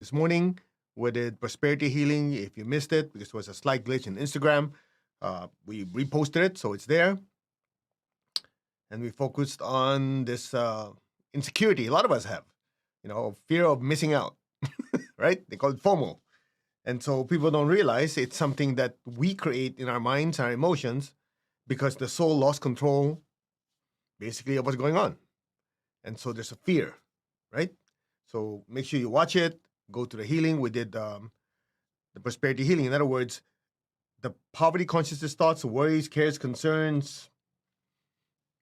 This morning we did prosperity healing. If you missed it, because there was a slight glitch in Instagram, we reposted it, so it's there. And we focused on this insecurity a lot of us have, fear of missing out, right? They call it FOMO. And so people don't realize it's something that we create in our minds, our emotions, because the soul lost control basically of what's going on. And so there's a fear, right? So make sure you watch it, go to the healing. We did the prosperity healing. In other words, the poverty consciousness thoughts, worries, cares, concerns,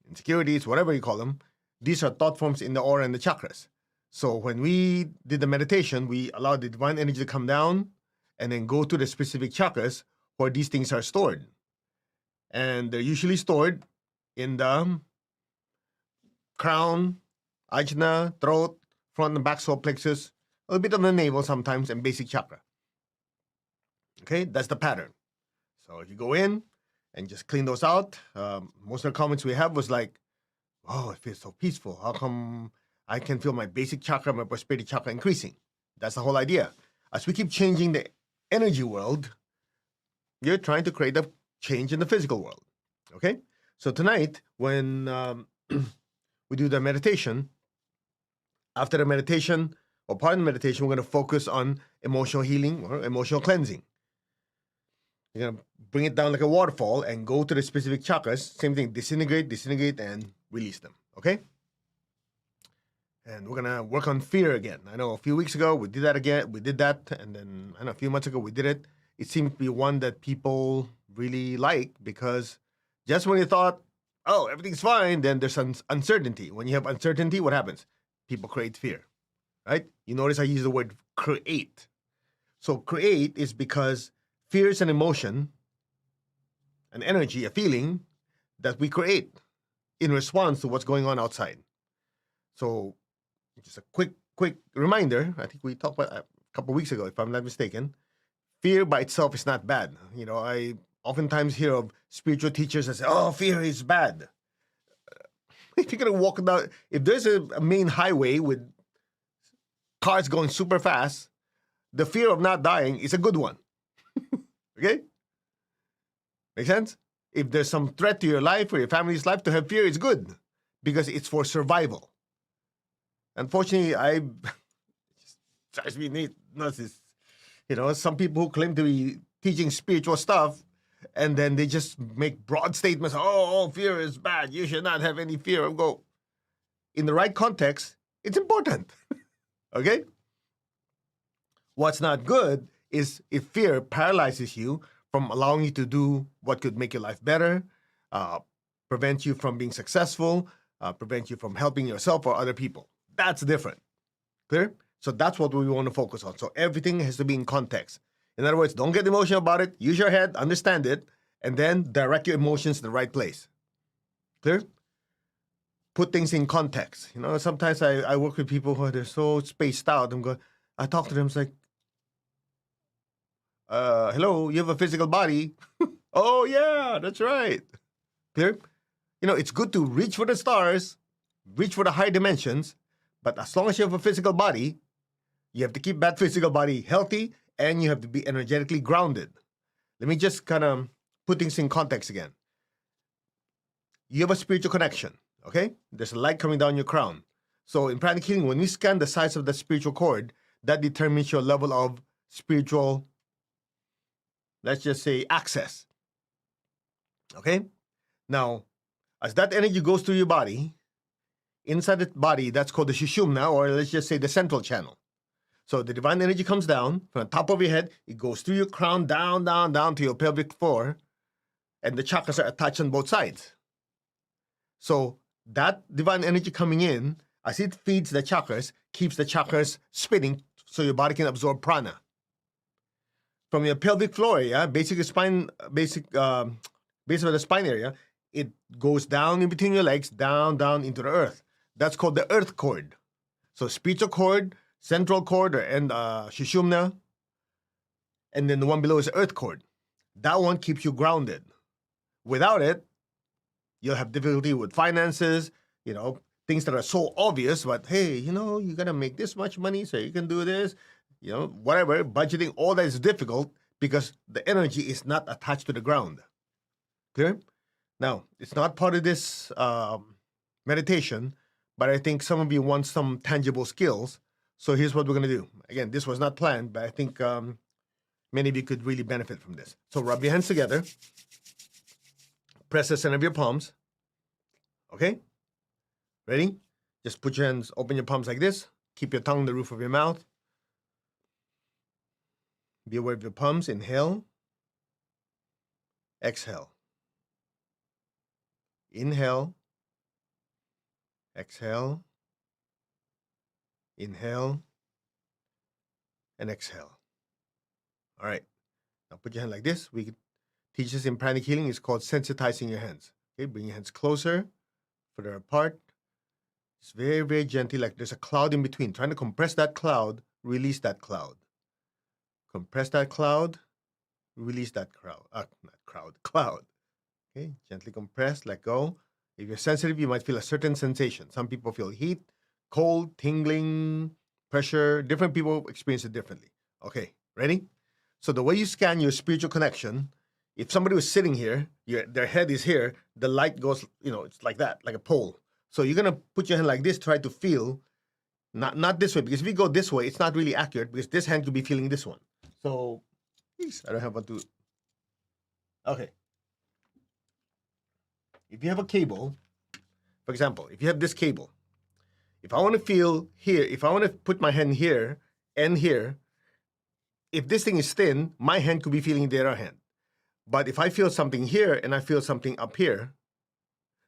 insecurities, whatever you call them, these are thought forms in the aura and the chakras. So when we did the meditation, we allowed the divine energy to come down and then go to the specific chakras where these things are stored. And they're usually stored in the crown, ajna, throat, front and back solar plexus, a little bit of the navel sometimes, and basic chakra. Okay, that's the pattern. So if you go in and just clean those out, most of the comments we have was like, oh, it feels so peaceful. How come I can feel my basic chakra, my prosperity chakra increasing? That's the whole idea. As we keep changing the energy world, you're trying to create a change in the physical world. Okay? So tonight, when we do the meditation, after the meditation, or part of the meditation, we're going to focus on emotional healing or emotional cleansing. You're going to bring it down like a waterfall and go to the specific chakras. Same thing, disintegrate, and release them. Okay? And we're going to work on fear again. I know a few weeks ago we did that again. We did that. And then I know a few months ago we did it. It seemed to be one that people really like because just when you thought, oh, everything's fine, then there's uncertainty. When you have uncertainty, what happens? People create fear, right? You notice I use the word create. So create is because fear is an emotion, an energy, a feeling that we create in response to what's going on outside. So just a quick reminder, I think we talked about a couple of weeks ago, if I'm not mistaken, fear by itself is not bad. I oftentimes hear of spiritual teachers that say, oh, fear is bad. If you're going to walk down, if there's a main highway with cars going super fast, the fear of not dying is a good one. Okay? Make sense? If there's some threat to your life or your family's life, to have fear is good because it's for survival. Unfortunately, it drives me nuts. Some people who claim to be teaching spiritual stuff and then they just make broad statements. Oh, fear is bad. You should not have any fear. Go. In the right context, it's important. Okay? What's not good is if fear paralyzes you from allowing you to do what could make your life better, prevent you from being successful, prevent you from helping yourself or other people. That's different. Clear? So that's what we want to focus on. So everything has to be in context. In other words, don't get emotional about it. Use your head, understand it, and then direct your emotions to the right place. Clear? Put things in context. Sometimes I work with people who they're so spaced out. I talk to them, it's like, hello, you have a physical body. Oh, yeah, that's right. Clear? It's good to reach for the stars, reach for the high dimensions, but as long as you have a physical body, you have to keep that physical body healthy and you have to be energetically grounded. Let me just kind of put things in context again. You have a spiritual connection, okay? There's a light coming down your crown. So in pranic healing, when we scan the size of the spiritual cord, that determines your level of spiritual, let's just say, access. Okay? Now, as that energy goes through your body, inside the body, that's called the Sushumna, or let's just say the central channel. So the divine energy comes down from the top of your head. It goes through your crown, down to your pelvic floor. And the chakras are attached on both sides. So that divine energy coming in, as it feeds the chakras, keeps the chakras spinning so your body can absorb prana. From your pelvic floor area, base of the spine area, it goes down in between your legs, down into the earth. That's called the earth cord. So spiritual cord, central cord, and Sushumna, and then the one below is the earth cord. That one keeps you grounded. Without it, you'll have difficulty with finances, things that are so obvious, but hey, you gotta make this much money so you can do this. whatever, budgeting, all that is difficult because the energy is not attached to the ground. Clear? Now, it's not part of this meditation, but I think some of you want some tangible skills. So here's what we're going to do. Again, this was not planned, but I think many of you could really benefit from this. So rub your hands together. Press the center of your palms. Okay? Ready? Just put your hands, open your palms like this. Keep your tongue on the roof of your mouth. Be aware of your palms. Inhale. Exhale. Inhale. Exhale. Inhale. And exhale. All right. Now put your hand like this. We teach this in pranic healing. It's called sensitizing your hands. Okay, bring your hands closer, further apart. It's very, very gently, like there's a cloud in between. Trying to compress that cloud, release that cloud. Compress that cloud, release that cloud. Okay, gently compress, let go. If you're sensitive, you might feel a certain sensation. Some people feel heat, cold, tingling, pressure. Different people experience it differently. Okay, ready? So the way you scan your spiritual connection, if somebody was sitting here, their head is here, the light goes, it's like that, like a pole. So you're going to put your hand like this, try to feel, not this way, because if you go this way, it's not really accurate, because this hand could be feeling this one. So, please, I don't have what to. Okay. If you have a cable, for example, if you have this cable, if I want to feel here, if I want to put my hand here and here, if this thing is thin, my hand could be feeling the other hand. But if I feel something here and I feel something up here,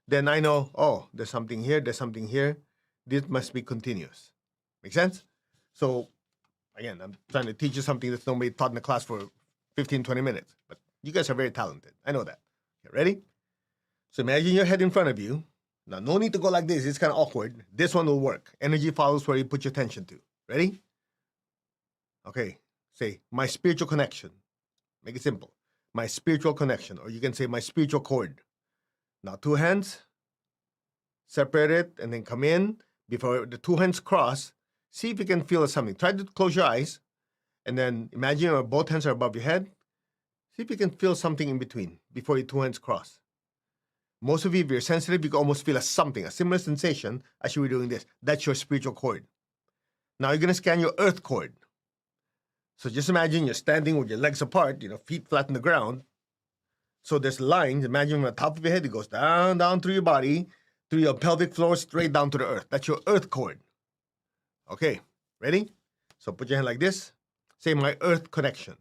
then I know, oh, there's something here, there's something here. This must be continuous. Make sense? So, again, I'm trying to teach you something that's normally taught in the class for 15, 20 minutes. But you guys are very talented. I know that. Okay, ready? So imagine your head in front of you. Now, no need to go like this. It's kind of awkward. This one will work. Energy follows where you put your attention to. Ready? Okay. Say, my spiritual connection. Make it simple. My spiritual connection. Or you can say my spiritual cord. Now, two hands. Separate it and then come in. Before the two hands cross, see if you can feel something. Try to close your eyes. And then imagine both hands are above your head. See if you can feel something in between before your two hands cross. Most of you, if you're sensitive, you can almost feel a similar sensation as you were doing this. That's your spiritual cord. Now you're going to scan your earth cord. So just imagine you're standing with your legs apart, feet flat on the ground. So there's lines. Imagine from the top of your head, it goes down through your body, through your pelvic floor, straight down to the earth. That's your earth cord. Okay, ready? So put your hand like this. Say my earth connection.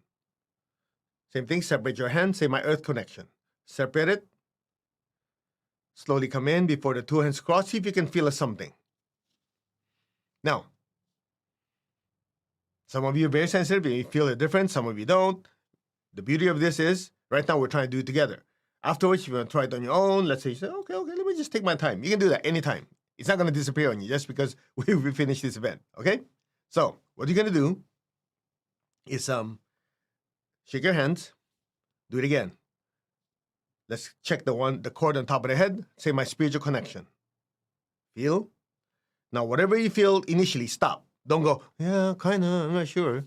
Same thing, separate your hand. Say my earth connection. Separate it. Slowly come in before the two hands cross. See if you can feel something. Now, some of you are very sensitive. You feel it different. Some of you don't. The beauty of this is, right now we're trying to do it together. Afterwards, if you want to try it on your own, let's say you say, okay, let me just take my time. You can do that anytime. It's not going to disappear on you just because we finished this event, okay? So, what you're going to do is shake your hands. Do it again. Let's check the cord on top of the head. Say my spiritual connection. Feel. Now, whatever you feel initially, stop. Don't go, yeah, kind of, I'm not sure.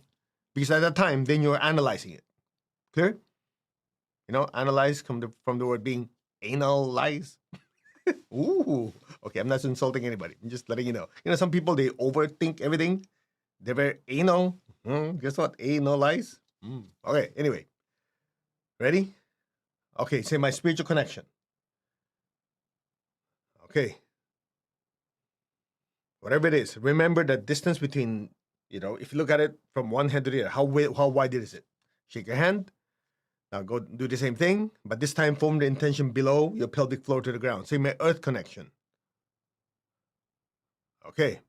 Because at that time, then you're analyzing it. Clear? Analyze from the word being analyze. Ooh. Okay, I'm not insulting anybody. I'm just letting you know. Some people, they overthink everything. They're very anal. Guess what? Analyze. Okay, anyway. Ready? Okay, say my spiritual connection. Okay. Whatever it is, remember the distance between, if you look at it from one head to the other, how wide is it? Shake your hand. Now go do the same thing, but this time form the intention below your pelvic floor to the ground. Say my earth connection. Okay.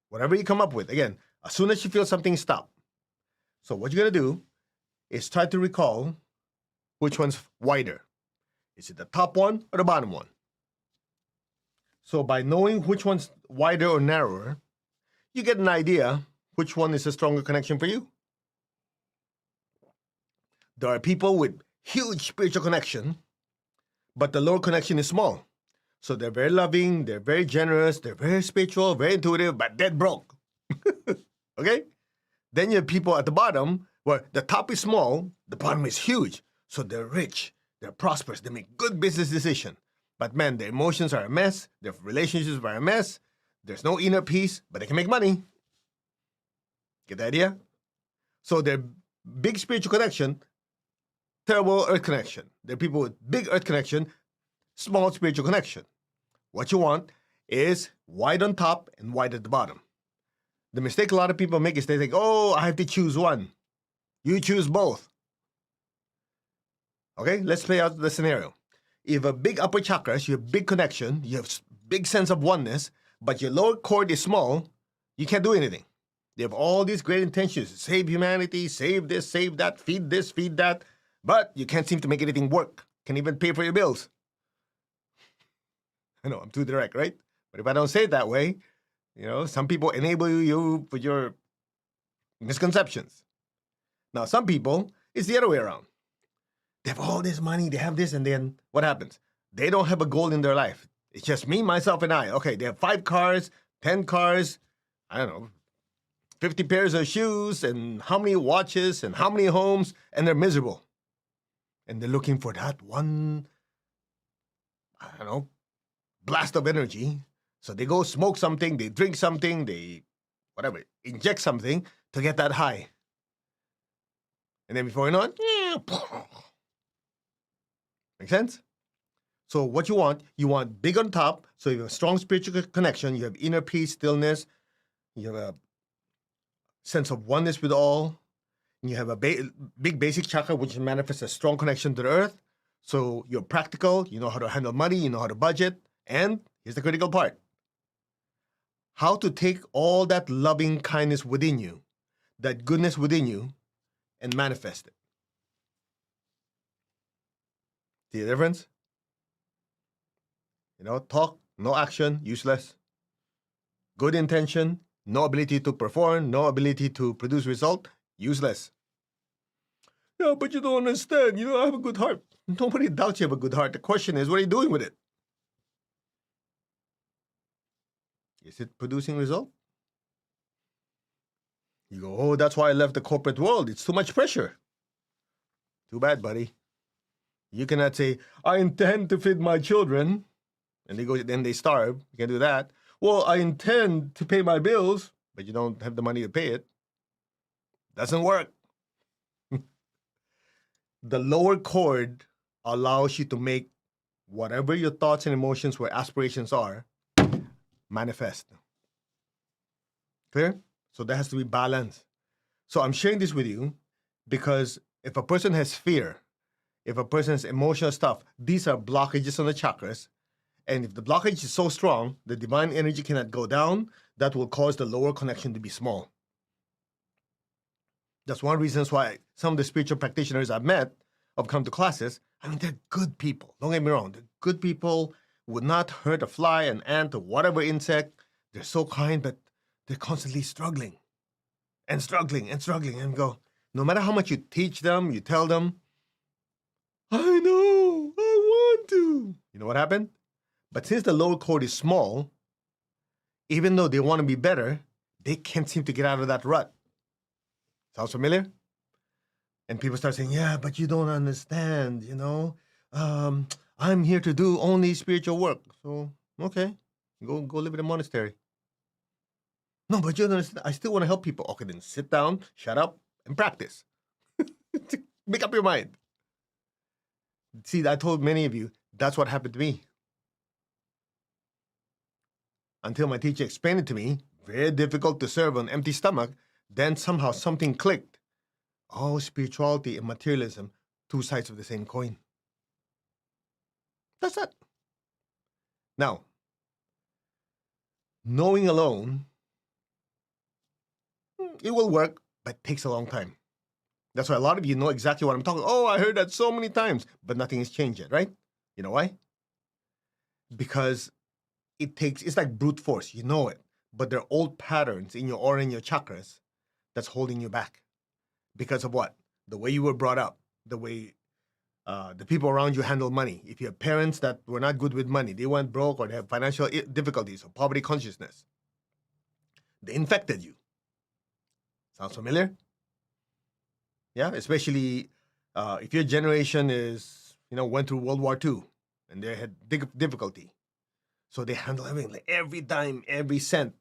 Whatever you come up with, again, as soon as you feel something, stop. So what you're going to do is try to recall which one's wider. Is it the top one or the bottom one? So by knowing which one's wider or narrower, you get an idea which one is a stronger connection for you. There are people with huge spiritual connection, but the lower connection is small. So they're very loving, they're very generous, they're very spiritual, very intuitive, but dead broke. Okay? Then you have people at the bottom where the top is small, the bottom is huge. So they're rich, they're prosperous, they make good business decisions. But man, their emotions are a mess, their relationships are a mess, there's no inner peace, but they can make money. Get the idea? So they're big spiritual connection, terrible earth connection. There are people with big earth connection, small spiritual connection. What you want is wide on top and wide at the bottom. The mistake a lot of people make is they think, oh, I have to choose one. You choose both. Okay, let's play out the scenario. You have a big upper chakras, you have big connection, you have big sense of oneness, but your lower cord is small, you can't do anything. You have all these great intentions, save humanity, save this, save that, feed this, feed that, but you can't seem to make anything work. Can't even pay for your bills. I know, I'm too direct, right? But if I don't say it that way, some people enable you for your misconceptions. Now, some people, it's the other way around. They have all this money, they have this, and then what happens? They don't have a goal in their life. It's just me, myself, and I. Okay, they have 5 cars, 10 cars, I don't know, 50 pairs of shoes, and how many watches, and how many homes, and they're miserable. And they're looking for that one, blast of energy. So they go smoke something, they drink something, they, inject something to get that high. And then before you know it, make sense? So what you want big on top, so you have a strong spiritual connection, you have inner peace, stillness, you have a sense of oneness with all, and you have a big basic chakra, which manifests a strong connection to the earth. So you're practical, you know how to handle money, you know how to budget, and here's the critical part. How to take all that loving kindness within you, that goodness within you, and manifest it. See the difference? Talk, no action, useless. Good intention, no ability to perform, no ability to produce result, useless. Yeah, but you don't understand. I have a good heart. Nobody doubts you have a good heart. The question is, what are you doing with it? Is it producing result? You go, oh, that's why I left the corporate world. It's too much pressure. Too bad, buddy. You cannot say, I intend to feed my children, and then they starve. You can't do that. Well, I intend to pay my bills, but you don't have the money to pay it. Doesn't work. The lower cord allows you to make whatever your thoughts and emotions or aspirations are, manifest. Clear? So there has to be balance. So I'm sharing this with you because if a person has fear, if a person has emotional stuff, these are blockages on the chakras. And if the blockage is so strong, the divine energy cannot go down, that will cause the lower connection to be small. That's one of the reasons why some of the spiritual practitioners I've met, have come to classes, they're good people. Don't get me wrong. They're good people, would not hurt a fly, an ant, or whatever insect. They're so kind, but they're constantly struggling and struggling and struggling. And go, no matter how much you teach them, you tell them, I know, I want to. You know what happened? But since the lower cord is small, even though they want to be better, they can't seem to get out of that rut. Sounds familiar? And people start saying, yeah, but you don't understand, I'm here to do only spiritual work. So, okay, go live in a monastery. No, but you don't understand. I still want to help people. Okay, then sit down, shut up, and practice. Make up your mind. See, I told many of you, that's what happened to me. Until my teacher explained it to me, very difficult to serve on empty stomach, then somehow something clicked. Oh, spirituality and materialism, two sides of the same coin. That's it. Now, knowing alone, it will work, but it takes a long time. That's why a lot of you know exactly what I'm talking about. Oh, I heard that so many times, but nothing has changed yet, right? You know why? Because it's like brute force, you know it, but there are old patterns in your aura and your chakras that's holding you back. Because of what? The way you were brought up, the way the people around you handle money. If you have parents that were not good with money, they went broke or they have financial difficulties or poverty consciousness, they infected you. Sounds familiar? Yeah, especially if your generation is, went through World War II and they had difficulty. So they handle everything, like every dime, every cent.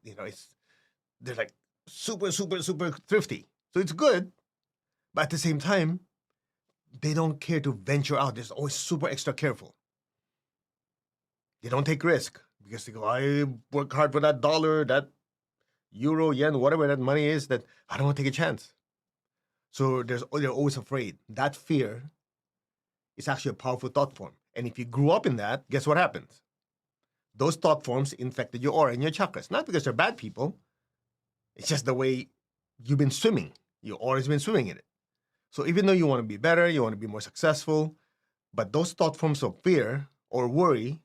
They're like super, super, super thrifty. So it's good, but at the same time, they don't care to venture out. They're always super extra careful. They don't take risk because they go, I work hard for that dollar, that euro, yen, whatever that money is, that I don't want to take a chance. So they're always afraid. That fear is actually a powerful thought form. And if you grew up in that, guess what happens? Those thought forms infected your aura and your chakras. Not because they're bad people. It's just the way you've been swimming. Your aura's been swimming in it. So even though you want to be better, you want to be more successful, but those thought forms of fear or worry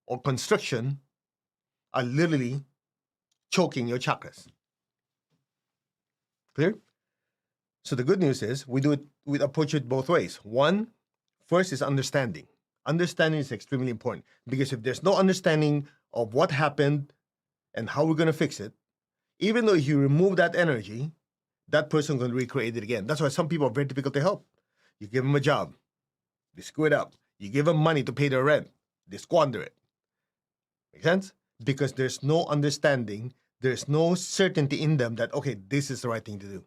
or constriction are literally choking your chakras. Clear? So the good news is we approach it both ways. One, first is understanding. Understanding is extremely important because if there's no understanding of what happened and how we're going to fix it, even though if you remove that energy, that person is going to recreate it again. That's why some people are very difficult to help. You give them a job, they screw it up. You give them money to pay their rent, they squander it. Make sense? Because there's no understanding, there's no certainty in them that, okay, this is the right thing to do.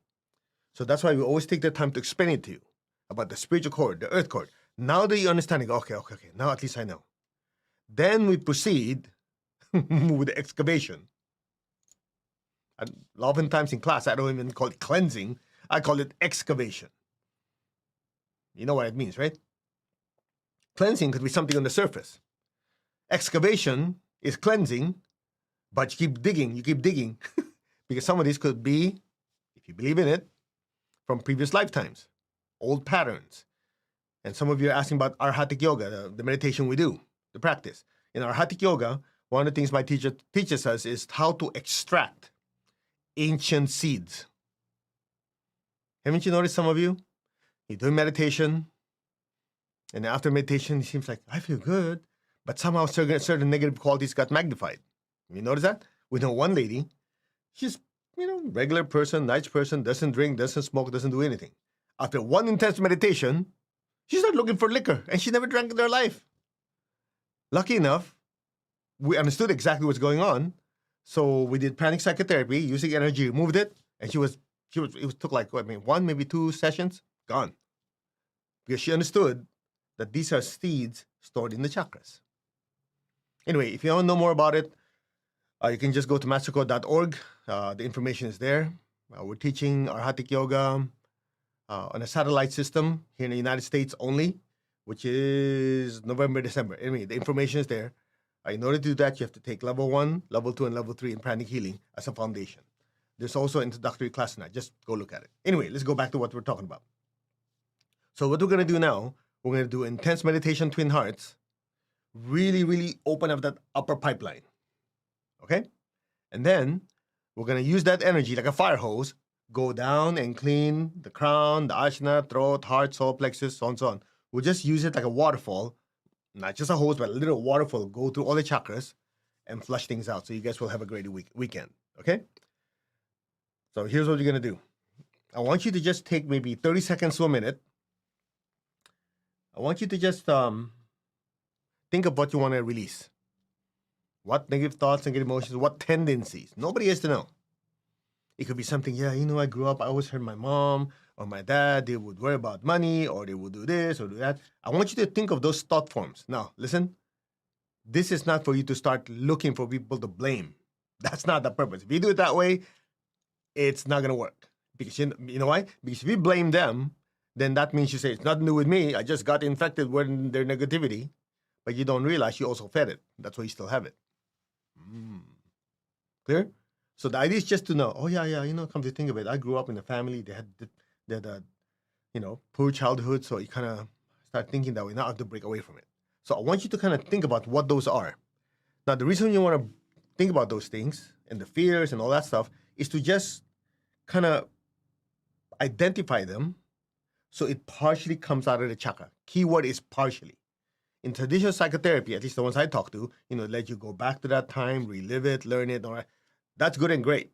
So that's why we always take the time to explain it to you about the spiritual cord, the earth cord. Now that you understand it, okay, now at least I know. Then we proceed with the excavation. And oftentimes in class, I don't even call it cleansing. I call it excavation. You know what it means, right? Cleansing could be something on the surface. Excavation is cleansing, but you keep digging. Because some of these could be, if you believe in it, from previous lifetimes, old patterns. And some of you are asking about Arhatic Yoga, the meditation we do, the practice. In Arhatic Yoga, one of the things my teacher teaches us is how to extract ancient seeds. Haven't you noticed some of you? You're doing meditation, and after meditation, it seems like, I feel good, but somehow certain negative qualities got magnified. You notice that? We know one lady, she's, regular person, nice person, doesn't drink, doesn't smoke, doesn't do anything. After one intense meditation, she started looking for liquor, and she never drank in her life. Lucky enough, we understood exactly what's going on, so we did pranic psychotherapy, using energy, removed it, and it took like, one, maybe 2 sessions, gone. Because she understood that these are seeds stored in the chakras. Anyway, if you want to know more about it, you can just go to mastercode.org. The information is there. We're teaching Arhatic Yoga on a satellite system here in the United States only, which is November, December. Anyway, the information is there. In order to do that, you have to take level 1, level 2, and level 3 in pranic healing as a foundation. There's also an introductory class in that. Just go look at it. Anyway, let's go back to what we're talking about. So what we're going to do now, we're going to do intense meditation, twin hearts, really, really open up that upper pipeline. Okay? And then we're going to use that energy like a fire hose, go down and clean the crown, the ajna, throat, heart, solar plexus, so on and so on. We'll just use it like a waterfall, not just a hose, but a little waterfall, go through all the chakras and flush things out. So you guys will have a great weekend. Okay? So here's what you're going to do. I want you to just take maybe 30 seconds to a minute. I want you to just think of what you want to release. What negative thoughts, negative emotions, what tendencies. Nobody has to know. It could be something, I grew up, I always heard my mom or my dad, they would worry about money or they would do this or do that. I want you to think of those thought forms. Now, listen, this is not for you to start looking for people to blame. That's not the purpose. If you do it that way, it's not going to work. Because you know why? Because if you blame them, then that means you say, it's nothing to do with me. I just got infected with their negativity. But you don't realize you also fed it. That's why you still have it. Clear? So the idea is just to know, come to think of it, I grew up in a family, they had a, poor childhood, so you kind of start thinking that way. Now I have to break away from it. So I want you to kind of think about what those are. Now, the reason you want to think about those things and the fears and all that stuff is to just kind of identify them so it partially comes out of the chakra. Keyword is partially. In traditional psychotherapy, at least the ones I talk to, let you go back to that time, relive it, learn it. All right. That's good and great.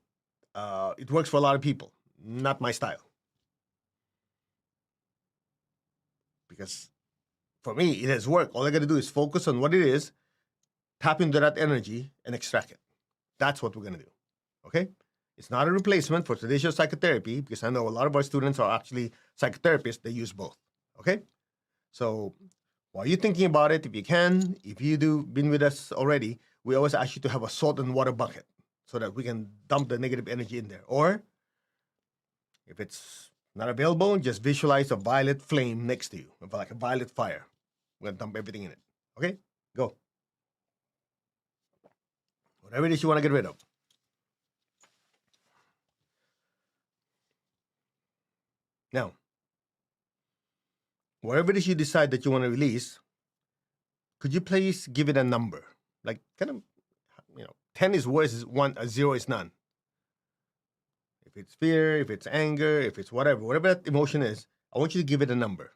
It works for a lot of people. not my style. Because for me, it has worked. All I got to do is focus on what it is, tap into that energy, and extract it. That's what we're going to do. Okay? It's not a replacement for traditional psychotherapy because I know a lot of our students are actually psychotherapists. They use both. Okay? So while you're thinking about it, if you can, if you do been with us already, we always ask you to have a salt and water bucket so that we can dump the negative energy in there. Or if it's not available, just visualize a violet flame next to you, like a violet fire. We're gonna dump everything in it. Okay? Go. Whatever it is you want to get rid of. Now, whatever it is you decide that you want to release, could you please give it a number? Like kind of, 10 is worse is one, 0 is none. If it's fear, if it's anger, if it's whatever that emotion is, I want you to give it a number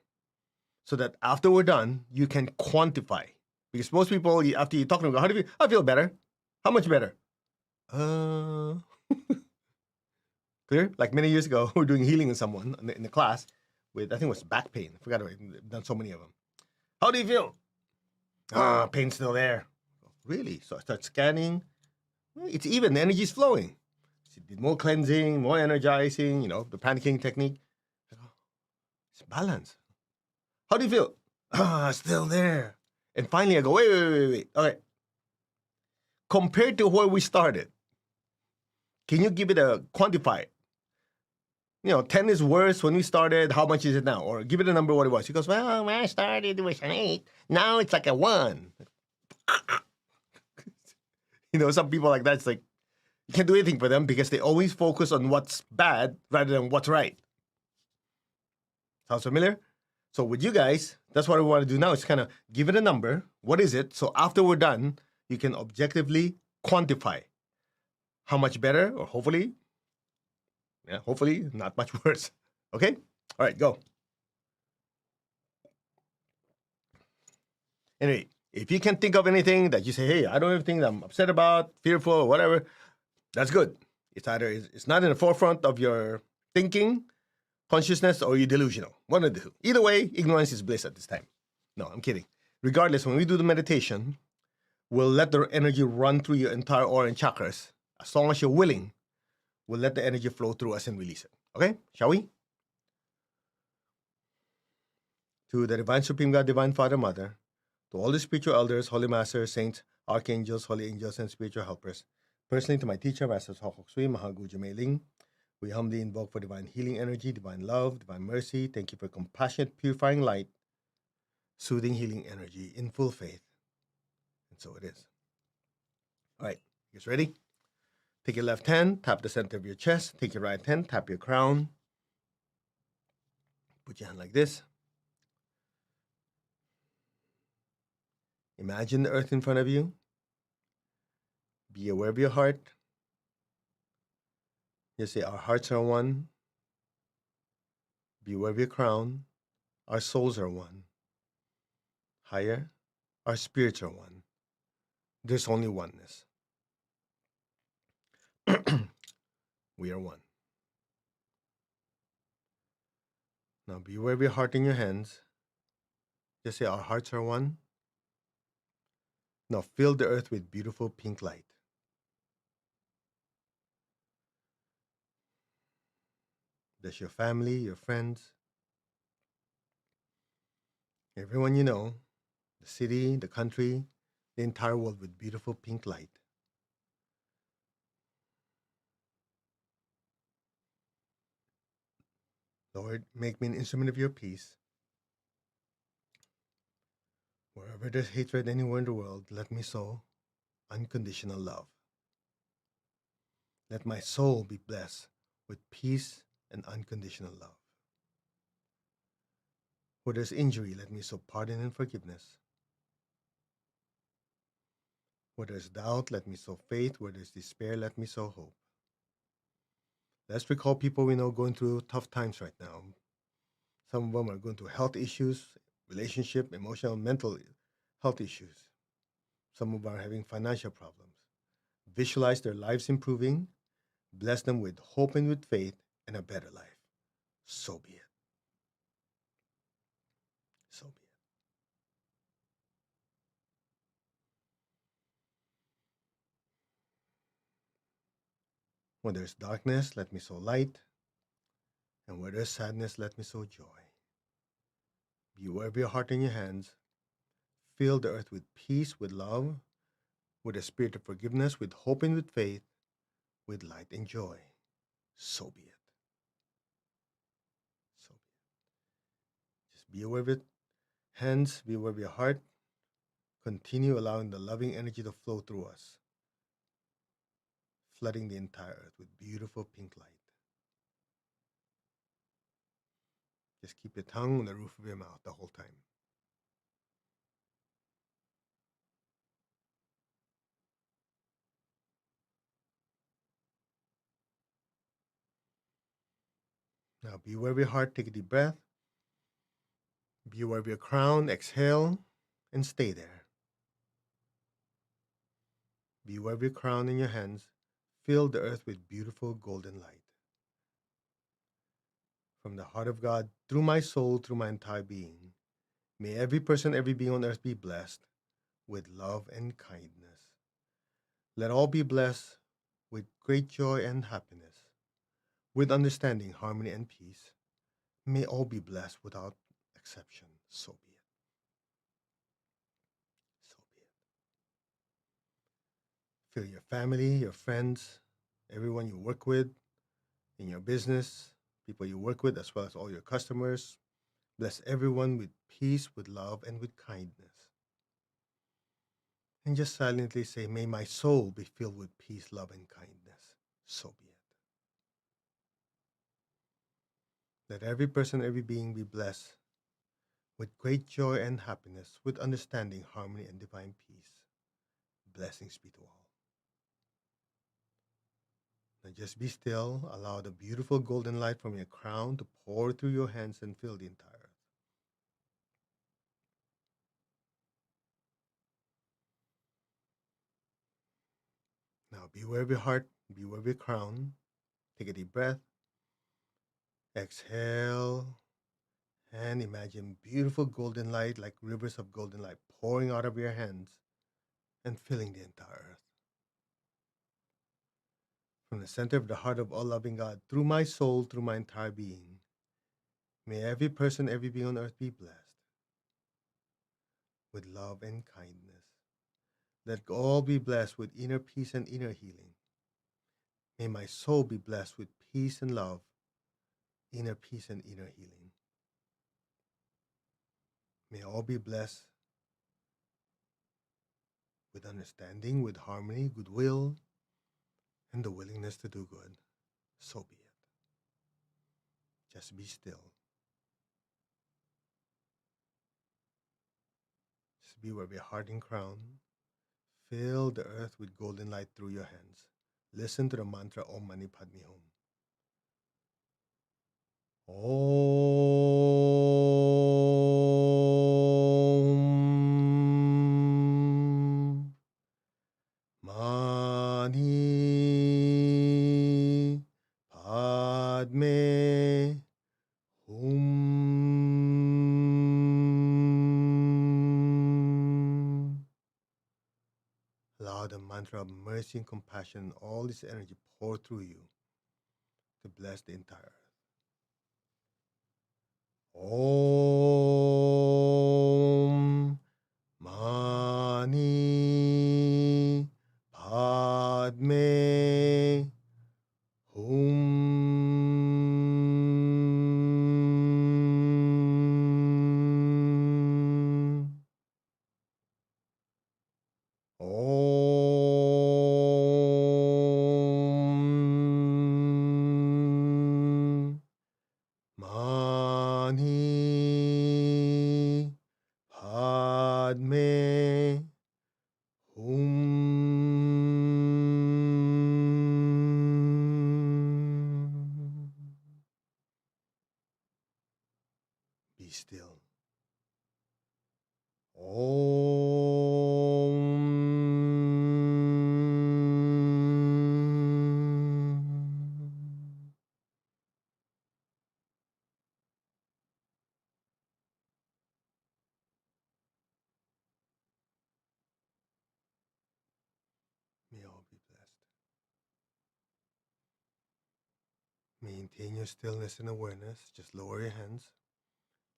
so that after we're done, you can quantify. Because most people, after you're talking about, how do you feel? I feel better. How much better? Clear? Like many years ago, we were doing healing on someone in the class with, I think it was back pain. I forgot, I've done so many of them. How do you feel? Pain's still there. Really? So I start scanning. It's even, the energy's flowing. She did more cleansing, more energizing, the panicking technique. It's balance. How do you feel? Still there. And finally I go, wait. Okay. Compared to where we started, can you give it a quantify? 10 is worse when we started. How much is it now? Or give it a number what it was. He goes, well, when I started, it was an 8. Now it's like a 1. Some people like that, it's like, you can't do anything for them because they always focus on what's bad rather than what's right. Sounds familiar? So with you guys, that's what we want to do now is kind of give it a number. What is it? So after we're done, you can objectively quantify how much better, or hopefully not much worse. Okay? All right, go. Anyway, if you can think of anything that you say, hey, I don't have anything that I'm upset about, fearful, or whatever, that's good. It's either it's not in the forefront of your thinking, consciousness, or you're delusional. One of the two. Either way, ignorance is bliss at this time. No, I'm kidding. Regardless, when we do the meditation, we'll let the energy run through your entire aura and chakras. As long as you're willing, we'll let the energy flow through us and release it. Okay? Shall we? To the Divine Supreme God, Divine Father, Mother, to all the spiritual elders, holy masters, saints, archangels, holy angels, and spiritual helpers, personally to my teacher, Master Hokok Sui, Mahaguja Meiling, we humbly invoke for divine healing energy, divine love, divine mercy. Thank you for compassionate, purifying light, soothing, healing energy in full faith. And so it is. All right, you guys ready? Take your left hand, tap the center of your chest. Take your right hand, tap your crown. Put your hand like this. Imagine the earth in front of you. Be aware of your heart. Just say, our hearts are one. Be aware of your crown. Our souls are one. Higher, our spirits are one. There's only oneness. We are one. Now be aware of your heart in your hands. Just say, our hearts are one. Now fill the earth with beautiful pink light. Does your family, your friends, everyone you know, the city, the country, the entire world with beautiful pink light. Lord, make me an instrument of your peace. Wherever there's hatred anywhere in the world, let me sow unconditional love. Let my soul be blessed with peace and unconditional love. Where there's injury, let me sow pardon and forgiveness. Where there's doubt, let me sow faith. Where there's despair, let me sow hope. Let's recall people we know going through tough times right now. Some of them are going through health issues, relationship, emotional, mental health issues. Some of them are having financial problems. Visualize their lives improving. Bless them with hope and with faith, and a better life. So be it. So be it. Where there's darkness, let me sow light. And where there's sadness, let me sow joy. Be aware of your heart in your hands. Fill the earth with peace, with love, with a spirit of forgiveness, with hope and with faith, with light and joy. So be it. So be it. Just be aware of it. Hands, be aware of your heart. Continue allowing the loving energy to flow through us, flooding the entire earth with beautiful pink light. Just keep your tongue on the roof of your mouth the whole time. Now be aware of your heart. Take a deep breath. Be aware of your crown. Exhale and stay there. Be aware of your crown in your hands. Fill the earth with beautiful golden light. From the heart of God, through my soul, through my entire being, may every person, every being on earth be blessed with love and kindness. Let all be blessed with great joy and happiness, with understanding, harmony, and peace. May all be blessed without exception. So be it. So be it. Fill your family, your friends, everyone you work with, in your business, people you work with, as well as all your customers. Bless everyone with peace, with love, and with kindness. And just silently say, may my soul be filled with peace, love, and kindness. So be it. Let every person, every being be blessed with great joy and happiness, with understanding, harmony, and divine peace. Blessings be to all. Now just be still. Allow the beautiful golden light from your crown to pour through your hands and fill the entire earth. Now be aware of your heart, be aware of your crown. Take a deep breath. Exhale. And imagine beautiful golden light, like rivers of golden light, pouring out of your hands and filling the entire earth. From the center of the heart of all loving God, through my soul, through my entire being, may every person, every being on earth be blessed with love and kindness. Let all be blessed with inner peace and inner healing. May my soul be blessed with peace and love, inner peace and inner healing. May all be blessed with understanding, with harmony, goodwill, and the willingness to do good. So be it. Just be still. Just be with your heart and crown. Fill the earth with golden light through your hands. Listen to the mantra Om Mani Padme Hum. Om Mani Padme Hum. Allow the mantra of mercy and compassion, all this energy pour through you to bless the entire earth. Om Mani Padme Hum. Om Mani Padme Hum. Be still. Om. Maintain your stillness and awareness. Just lower your hands.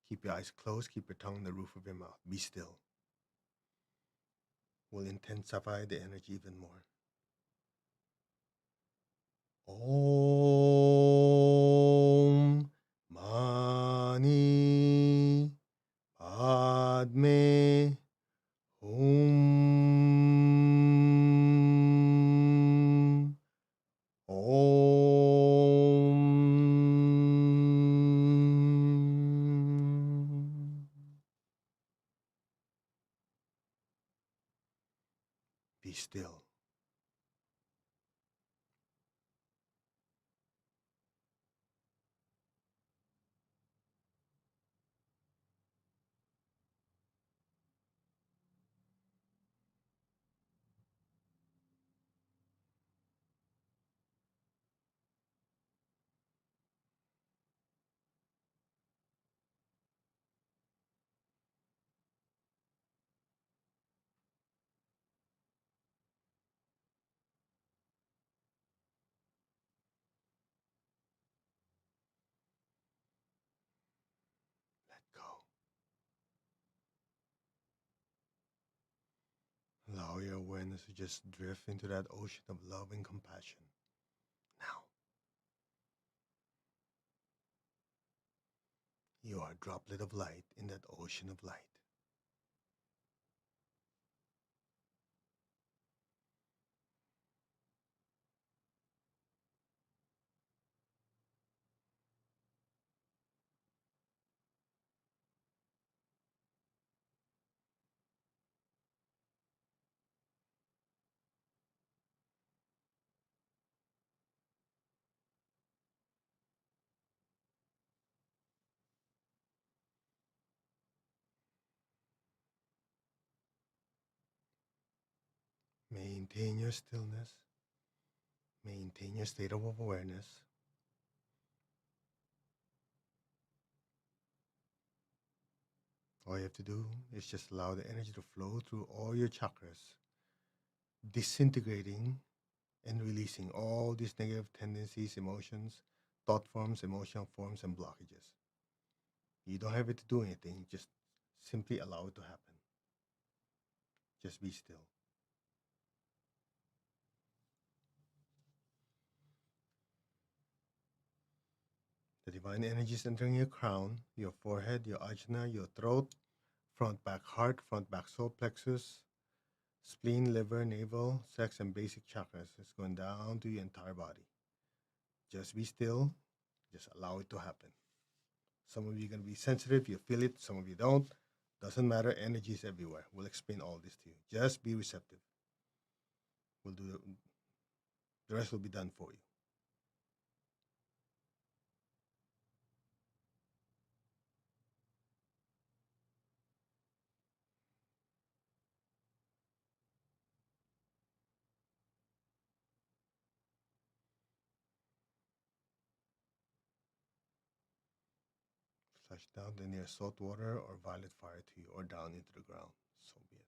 Keep your eyes closed. Keep your tongue on the roof of your mouth. Be still. Will intensify the energy even more. Om Mani Padme Hum. Om. Be still. Let go. Allow your awareness to just drift into that ocean of love and compassion. Now, you are a droplet of light in that ocean of light. Maintain your stillness. Maintain your state of awareness. All you have to do is just allow the energy to flow through all your chakras, disintegrating and releasing all these negative tendencies, emotions, thought forms, emotional forms, and blockages. You don't have it to do anything, just simply allow it to happen. Just be still. The divine energy is entering your crown, your forehead, your ajna, your throat, front back heart, front back solar plexus, spleen, liver, navel, sex, and basic chakras. It's going down to your entire body. Just be still. Just allow it to happen. Some of you are going to be sensitive. You feel it. Some of you don't. Doesn't matter. Energy is everywhere. We'll explain all this to you. Just be receptive. We'll do the rest will be done for you. Flush down the near salt water or violet fire to you or down into the ground. So be it.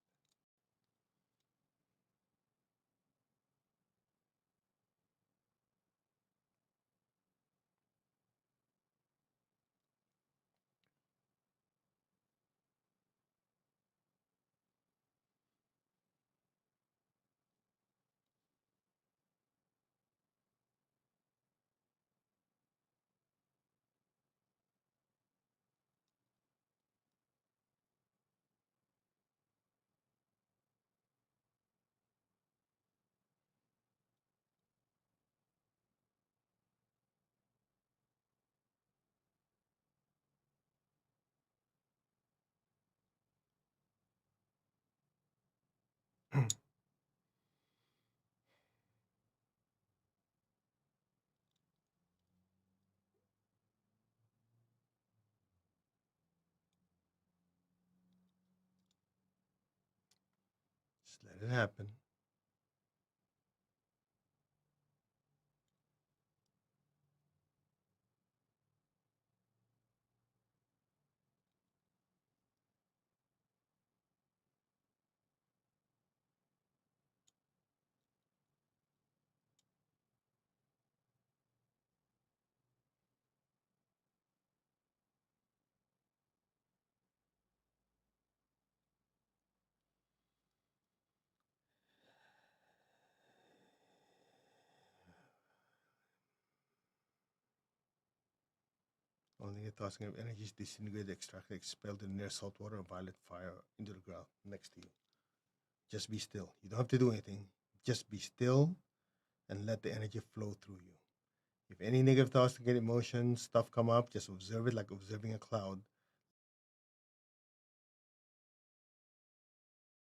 Just let it happen. Negative thoughts, negative energies disintegrate, extracted, expelled in near salt water or violent fire into the ground next to you. Just be still. You don't have to do anything. Just be still and let the energy flow through you. If any negative thoughts, negative emotions, stuff come up, just observe it like observing a cloud.